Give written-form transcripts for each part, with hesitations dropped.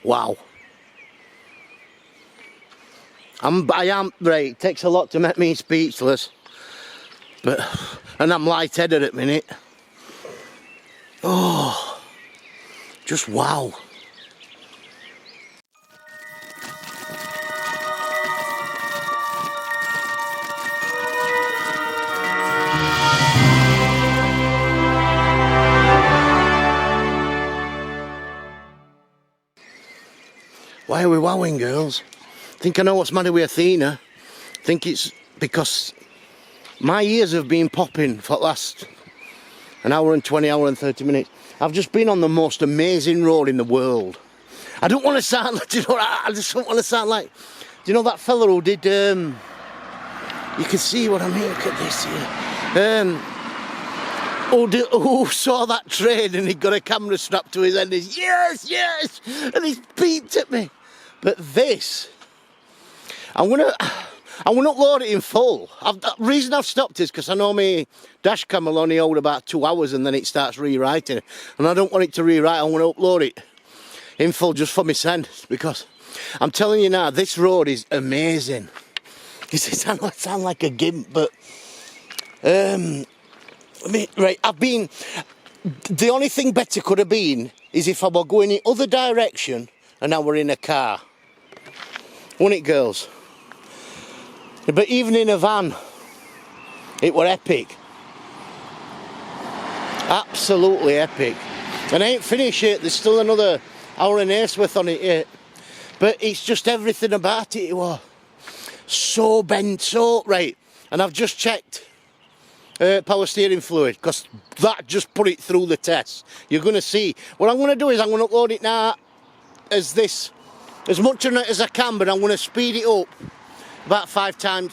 Wow. I am, right, it takes a lot to make me speechless. And I'm lightheaded at the minute. Oh, just wow. Why are we wowing, girls? Think I know what's the matter with Athena. Think it's because my ears have been popping for the last an hour and 20, hour and 30 minutes. I've just been on the most amazing road in the world. I don't want to sound like, do you know what, I just don't want to sound like, do you know that fella who did, you can see what I mean, look at this here. Who saw that train and he got a camera strapped to his head and he's, yes, yes, and he's beeped at me. But this, I'm gonna upload it in full. The reason I've stopped is because I know my dash cam will only hold about 2 hours and then it starts rewriting. And I don't want it to rewrite, I want to upload it in full just for my sense, because I'm telling you now, this road is amazing. It sound like a gimp, but right, the only thing better could have been is if I were going the other direction and I were in a car. Wouldn't it, girls? But even in a van, it were epic. Absolutely epic. And I ain't finished yet, there's still another hour and a half's worth on it yet. But it's just everything about it was so bent, so right. And I've just checked power steering fluid, because that just put it through the test. You're going to see. What I'm going to do is I'm going to upload it now as much on it as I can, but I'm going to speed it up about 5 times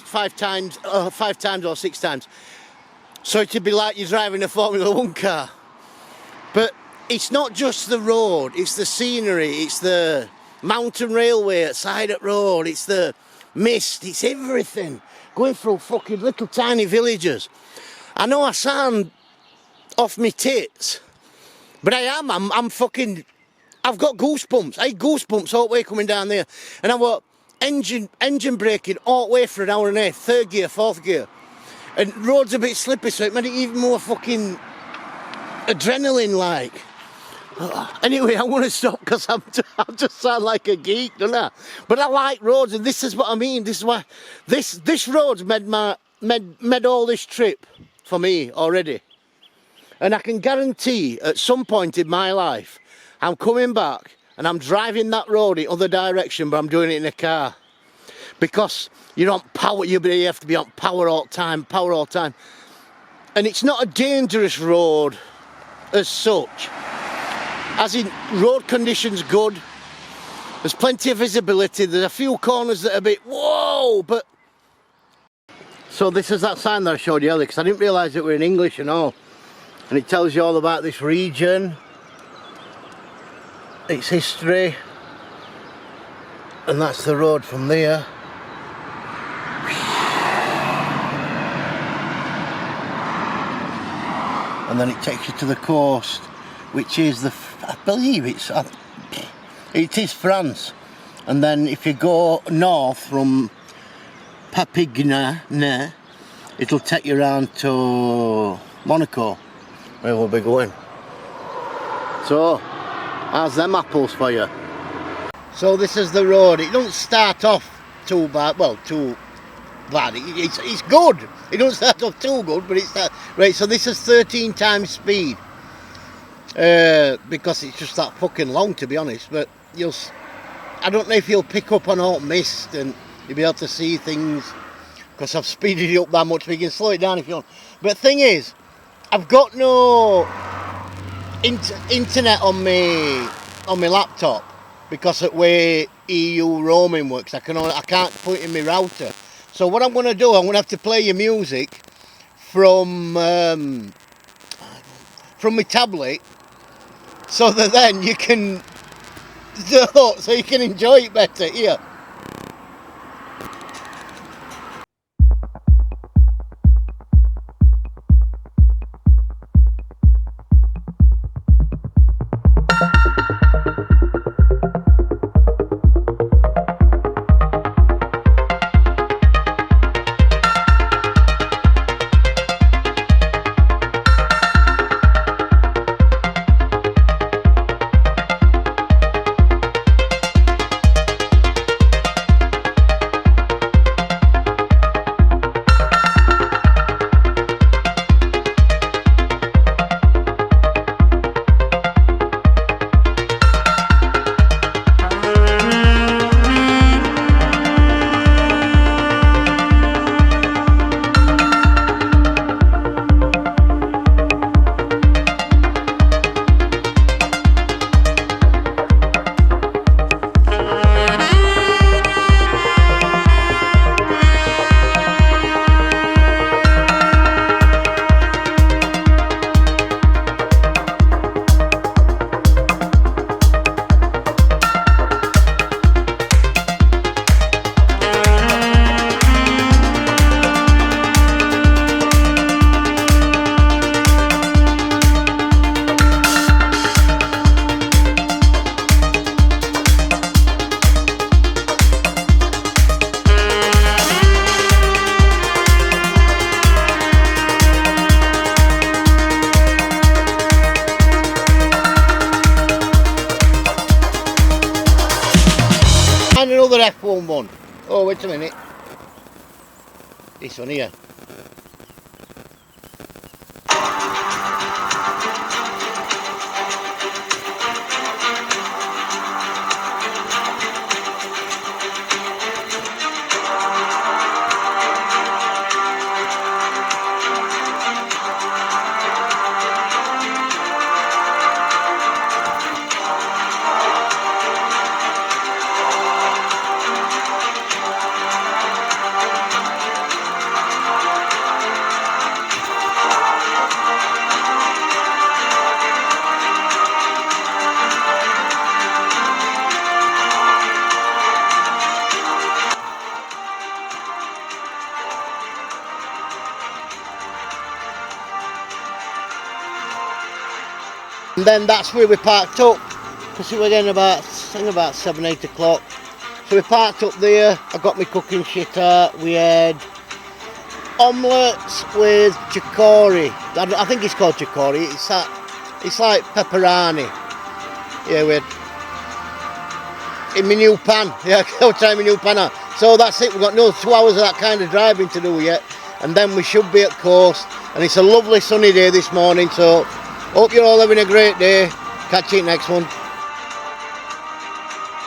or 6 times. So it'd be like you're driving a Formula 1 car. But it's not just the road, it's the scenery, it's the mountain railway at side of road, it's the mist, it's everything. Going through fucking little tiny villages. I know I sound off my tits, but I am, I'm fucking, I've got goosebumps. I had goosebumps all the way coming down there. And I was engine braking all the way for an hour and a half, 3rd gear, 4th gear. And road's a bit slippy, so it made it even more fucking adrenaline-like. Anyway, I want to stop because I just sound like a geek, don't I? But I like roads, and this is what I mean. This is why this road's made all this trip for me already. And I can guarantee at some point in my life, I'm coming back and I'm driving that road in other direction, but I'm doing it in a car. Because you're on power, you have to be on power all the time, And it's not a dangerous road as such. As in, road conditions good, there's plenty of visibility, there's a few corners that are a bit, whoa, but... So this is that sign that I showed you earlier, because I didn't realise it were in English and all. And it tells you all about this region, its history, and that's the road from there. And then it takes you to the coast, which is I believe it is France. And then if you go north from Perpignan, it'll take you around to Monaco, where we'll be going. So, how's them apples for you? So this is the road. It don't start off too bad, well, too bad. It's good. It don't start off too good, but it's that. Right, so this is 13 times speed. Because it's just that fucking long, to be honest. But I don't know if you'll pick up on all mist and you'll be able to see things, because I've speeded it up that much. But you can slow it down if you want. But the thing is, I've got no internet on my laptop, because of the way EU roaming works. I can't put it in my router. So what I'm going to do, I'm going to have to play your music from my tablet, so that then you can enjoy it better. Here. another F1 one. Oh, wait a minute. This one here. And then that's where we parked up, because we were getting about, I think about 7-8 o'clock. So we parked up there, I got my cooking shit out, we had omelettes with chicory. I think it's called chicory, it's like pepperoni. Yeah, we had, in my new pan, yeah, I'll try my new pan out. So that's it, we've got another 2 hours of that kind of driving to do yet, and then we should be at coast. And it's a lovely sunny day this morning, so hope you're all having a great day. Catch you next one.